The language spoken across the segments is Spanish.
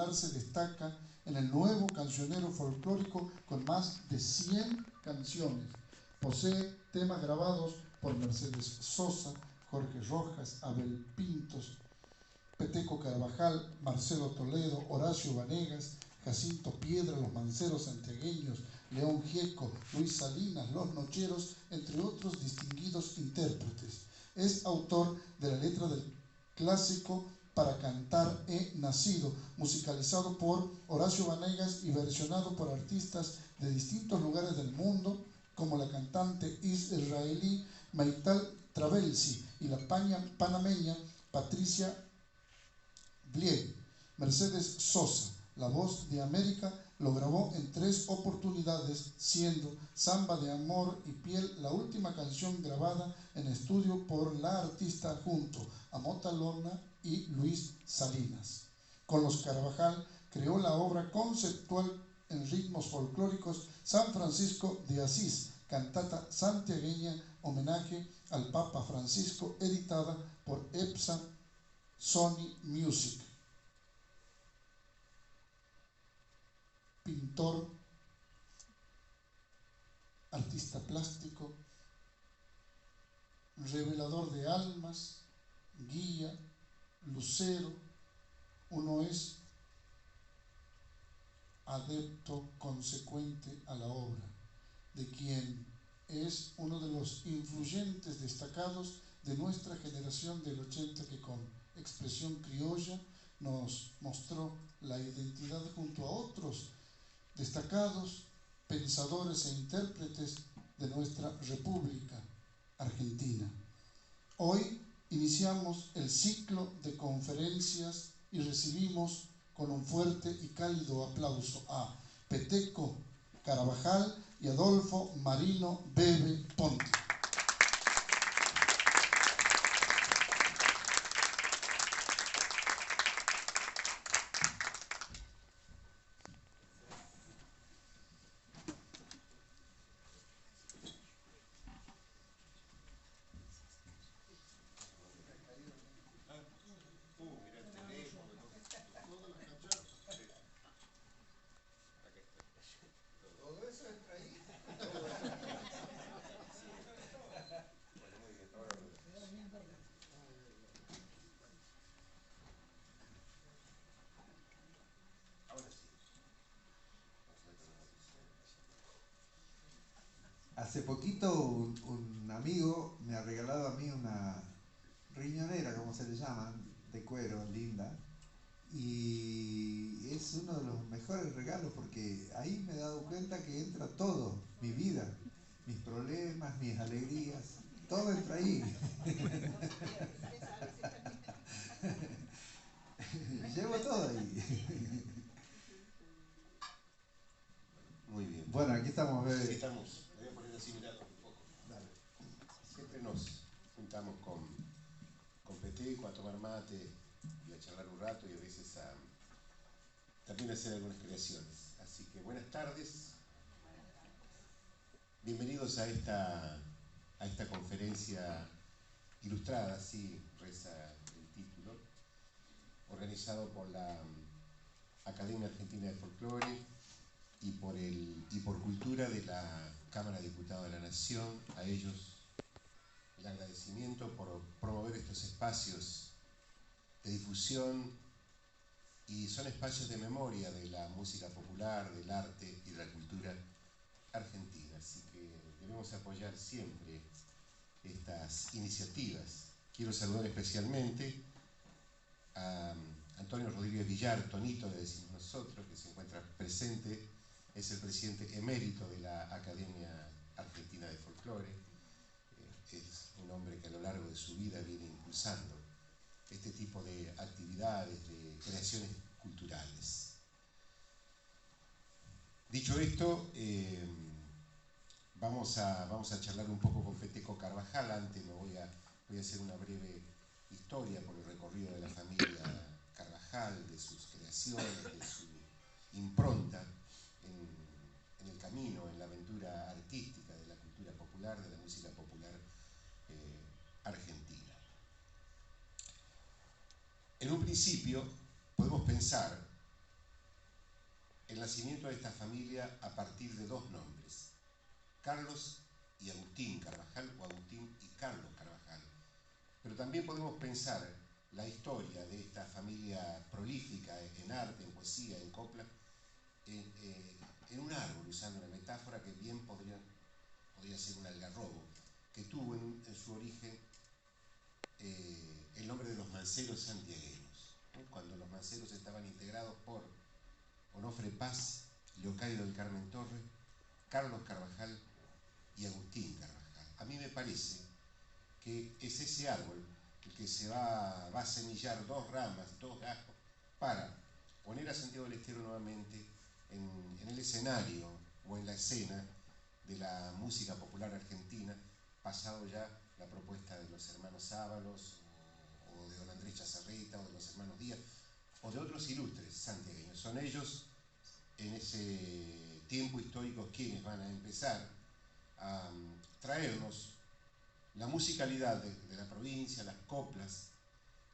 se destaca en el nuevo cancionero folclórico con más de 100 canciones. Posee temas grabados por Mercedes Sosa, Jorge Rojas, Abel Pintos, Peteco Carvajal, Marcelo Toledo, Horacio Vanegas, Jacinto Piedra, Los Manceros Santiagueños, León Gieco, Luis Salinas, Los Nocheros, entre otros distinguidos intérpretes. Es autor de la letra del clásico Para cantar he nacido, musicalizado por Horacio Vanegas y versionado por artistas de distintos lugares del mundo, como la cantante israelí Meital Travelsi y la panameña Patricia Blieg. Mercedes Sosa, la voz de América, lo grabó en 3 oportunidades, siendo Samba de Amor y Piel la última canción grabada en estudio por la artista junto a Mota Lorna y Luis Salinas. Con los Carvajal creó la obra conceptual en ritmos folclóricos San Francisco de Asís, cantata santiagueña, homenaje al Papa Francisco, editada por EPSA Sony Music. Pintor, artista plástico, revelador de almas, guía, lucero, uno es adepto consecuente a la obra, de quien es uno de los influyentes destacados de nuestra generación del 80 que con expresión criolla nos mostró la identidad junto a otros destacados pensadores e intérpretes de nuestra República Argentina. Hoy iniciamos el ciclo de conferencias y recibimos con un fuerte y cálido aplauso a Peteco Carvajal y Adolfo Marino Bebe Ponte. Hace poquito un amigo me ha regalado a mí una riñonera, como se le llaman, de cuero, linda, y es uno de los mejores regalos porque ahí me he dado cuenta que entra todo, mi vida, mis problemas, mis alegrías, todo entra ahí. Llevo todo ahí. Muy bien. Bueno, aquí estamos, bebé. Sí, estamos. Me voy a poner así mirando un poco. Dale. Siempre nos juntamos con Peteco a tomar mate y a charlar un rato y a veces también a hacer algunas creaciones. Así que buenas tardes. Bienvenidos a esta conferencia ilustrada, así reza el título, organizado por la Academia Argentina de Folclore y por Cultura de la Cámara de Diputados de la Nación. A ellos el agradecimiento por promover estos espacios de difusión, y son espacios de memoria de la música popular, del arte y de la cultura argentina, así que debemos apoyar siempre estas iniciativas. Quiero saludar especialmente a Antonio Rodríguez Villar, Tonito le decimos nosotros, que se encuentra presente, es el presidente emérito de la Academia Argentina de Folclore. Es un hombre que a lo largo de su vida viene impulsando este tipo de actividades, de creaciones culturales. Dicho esto, vamos a charlar un poco con Peteco Carvajal. Antes voy a hacer una breve historia por el recorrido de la familia Carvajal, de sus creaciones, de su impronta en el camino, en la aventura artística de la cultura popular, de la música popular argentina. En un principio podemos pensar el nacimiento de esta familia a partir de dos nombres, Carlos y Agustín Carvajal, o Agustín y Carlos Carvajal. Pero también podemos pensar la historia de esta familia prolífica en arte, en poesía, en copla, en un árbol, usando una metáfora que bien podría ser un algarrobo, que tuvo en su origen el nombre de los manceros santiagueños, ¿no? Cuando los manceros estaban integrados por Onofre Paz, Leocadio del Carmen Torres, Carlos Carvajal y Agustín Carvajal. A mí me parece que es ese árbol el que se va a semillar dos ramas, dos gajos, para poner a Santiago del Estero nuevamente en el escenario o en la escena de la música popular argentina, pasado ya la propuesta de los hermanos Ábalos o de don Andrés Chazarreta o de los hermanos Díaz o de otros ilustres santiagueños. Son ellos en ese tiempo histórico quienes van a empezar a traernos la musicalidad de la provincia, las coplas,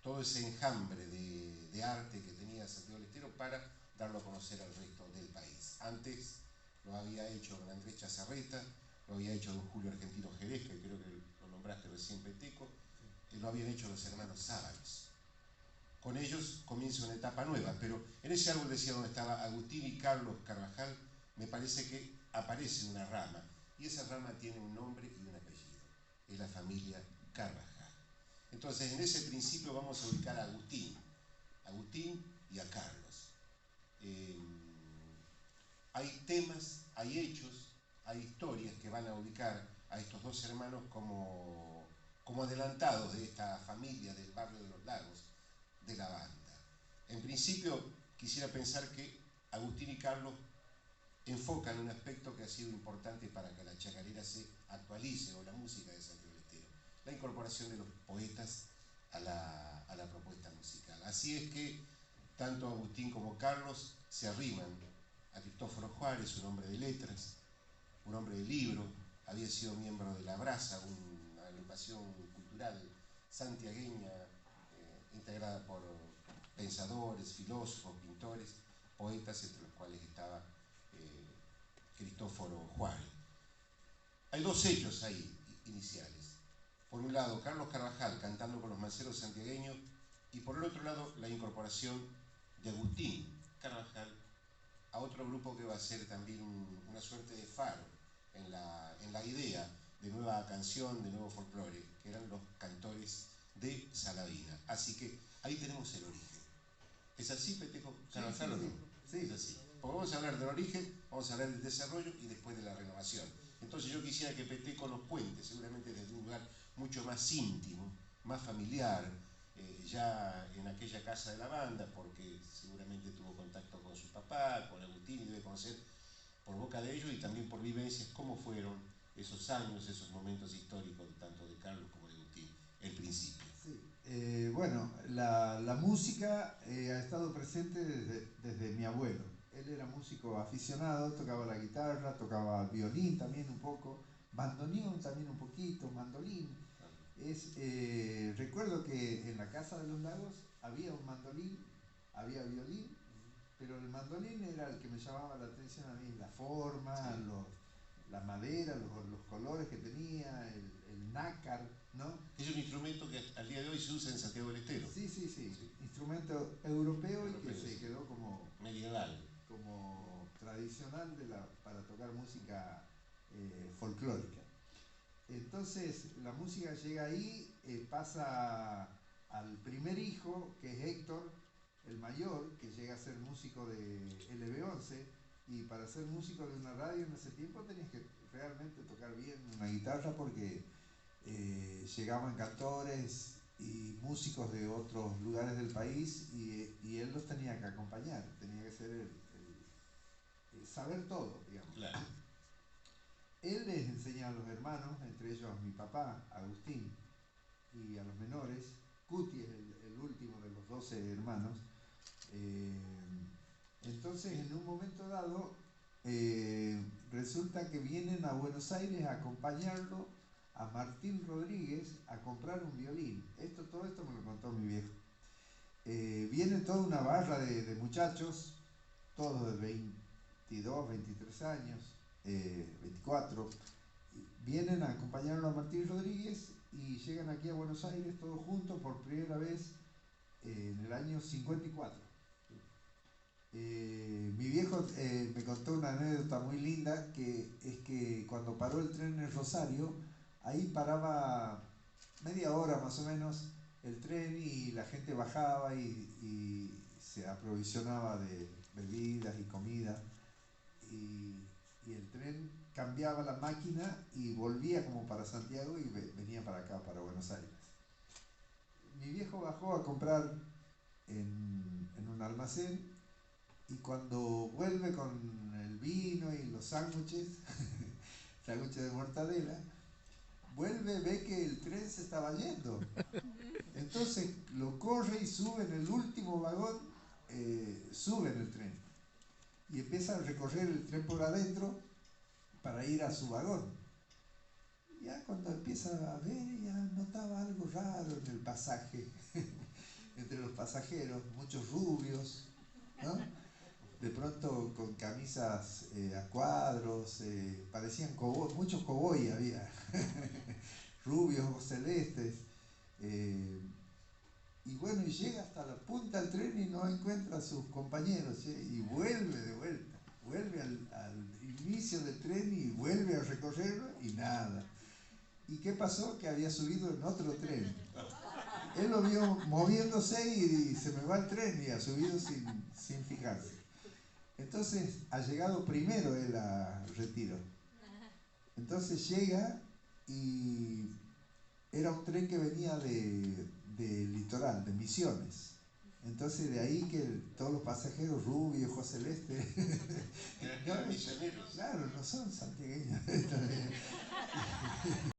todo ese enjambre de arte que tenía Santiago del Estero para darlo a conocer al resto del país. Antes lo había hecho don Andrés Chazarreta, lo había hecho don Julio Argentino Jerez, que creo que lo nombraste recién, Peteco, lo habían hecho los hermanos Ábalos. Con ellos comienza una etapa nueva, pero en ese árbol decía donde estaba Agustín y Carlos Carvajal, me parece que aparece una rama, y esa rama tiene un nombre y un apellido, es la familia Carvajal. Entonces, en ese principio vamos a ubicar a Agustín y a Carlos. Hay temas, hay hechos, hay historias que van a ubicar a estos dos hermanos como adelantados de esta familia del barrio de los Lagos, de la banda. En principio, quisiera pensar que Agustín y Carlos enfocan un aspecto que ha sido importante para que la chacarera se actualice, o la música de Santiago del Estero, la incorporación de los poetas a la propuesta musical. Así es que tanto Agustín como Carlos se arriman a Cristóforo Juárez, un hombre de letras, un hombre de libro, había sido miembro de La Brasa, una agrupación cultural santiagueña integrada por pensadores, filósofos, pintores, poetas, entre los cuales estaba Cristóforo Juárez. Hay dos hechos ahí iniciales. Por un lado, Carlos Carvajal cantando con los manceros santiagueños, y por el otro lado, la incorporación de Agustín Carvajal a otro grupo que va a ser también una suerte de faro en la idea de nueva canción, de nuevo folclore, que eran los cantores de Salavina. Así que ahí tenemos el origen. ¿Es así, Peteco? ¿Carvajal o no? Sí. Es así. Porque vamos a hablar del origen, vamos a hablar del desarrollo y después de la renovación. Entonces yo quisiera que Peteco nos cuente, seguramente desde un lugar mucho más íntimo, más familiar, ya en aquella casa de la banda, porque seguramente tuvo contacto con su papá, con Agustín, y debe conocer por boca de ellos y también por vivencias cómo fueron esos años, esos momentos históricos, tanto de Carlos como de Agustín, el principio. Sí. Bueno, la música ha estado presente desde mi abuelo. Él era músico aficionado, tocaba la guitarra, tocaba violín también un poco, bandoneón también un poquito, mandolín. Recuerdo que en la Casa de los Lagos había un mandolín, había violín, pero el mandolín era el que me llamaba la atención a mí, la forma, sí, la madera, los colores que tenía, el nácar, ¿no? Es un instrumento que al día de hoy se usa en Santiago del Estero. Sí. Instrumento europeo y que se quedó como medieval, como tradicional para tocar música folclórica. Entonces la música llega ahí, pasa al primer hijo, que es Héctor, el mayor, que llega a ser músico de LB11, y para ser músico de una radio en ese tiempo tenías que realmente tocar bien una guitarra, porque llegaban cantores y músicos de otros lugares del país, y él los tenía que acompañar, tenía que ser el saber todo, digamos. Claro. Él les enseña a los hermanos, entre ellos a mi papá, Agustín, y a los menores. Cuti es el último de los 12 hermanos. Entonces, en un momento dado, resulta que vienen a Buenos Aires a acompañarlo a Martín Rodríguez a comprar un violín. Todo esto me lo contó mi viejo. Viene toda una barra de muchachos, todos de 22, 23 años, 24, vienen a acompañarlo a Martín Rodríguez y llegan aquí a Buenos Aires todos juntos por primera vez en el año 54. Mi viejo me contó una anécdota muy linda, que es que cuando paró el tren en Rosario, ahí paraba media hora más o menos el tren y la gente bajaba y se aprovisionaba de bebidas y comida, y el tren cambiaba la máquina y volvía como para Santiago y venía para acá, para Buenos Aires. Mi viejo bajó a comprar en un almacén, y cuando vuelve con el vino y los sándwiches, sándwiches de mortadela, vuelve, ve que el tren se estaba yendo. Entonces lo corre y sube en el último vagón, sube en el tren y empieza a recorrer el tren por adentro para ir a su vagón. Ya cuando empieza a ver, ya notaba algo raro en el pasaje, entre los pasajeros, muchos rubios, ¿no? De pronto con camisas a cuadros, parecían muchos cowboy había, rubios, ojos celestes, y bueno, y llega hasta la punta del tren y no encuentra a sus compañeros, y vuelve de vuelta, vuelve al inicio del tren y vuelve a recorrerlo y nada. ¿Y qué pasó? Que había subido en otro tren. Él lo vio moviéndose y se me va el tren, y ha subido sin fijarse. Entonces ha llegado primero él a Retiro. Entonces llega y era un tren que venía del litoral, de Misiones. Entonces de ahí que todos los pasajeros rubios, ojos celestes, Eran misioneros. claro, no son santiagueños,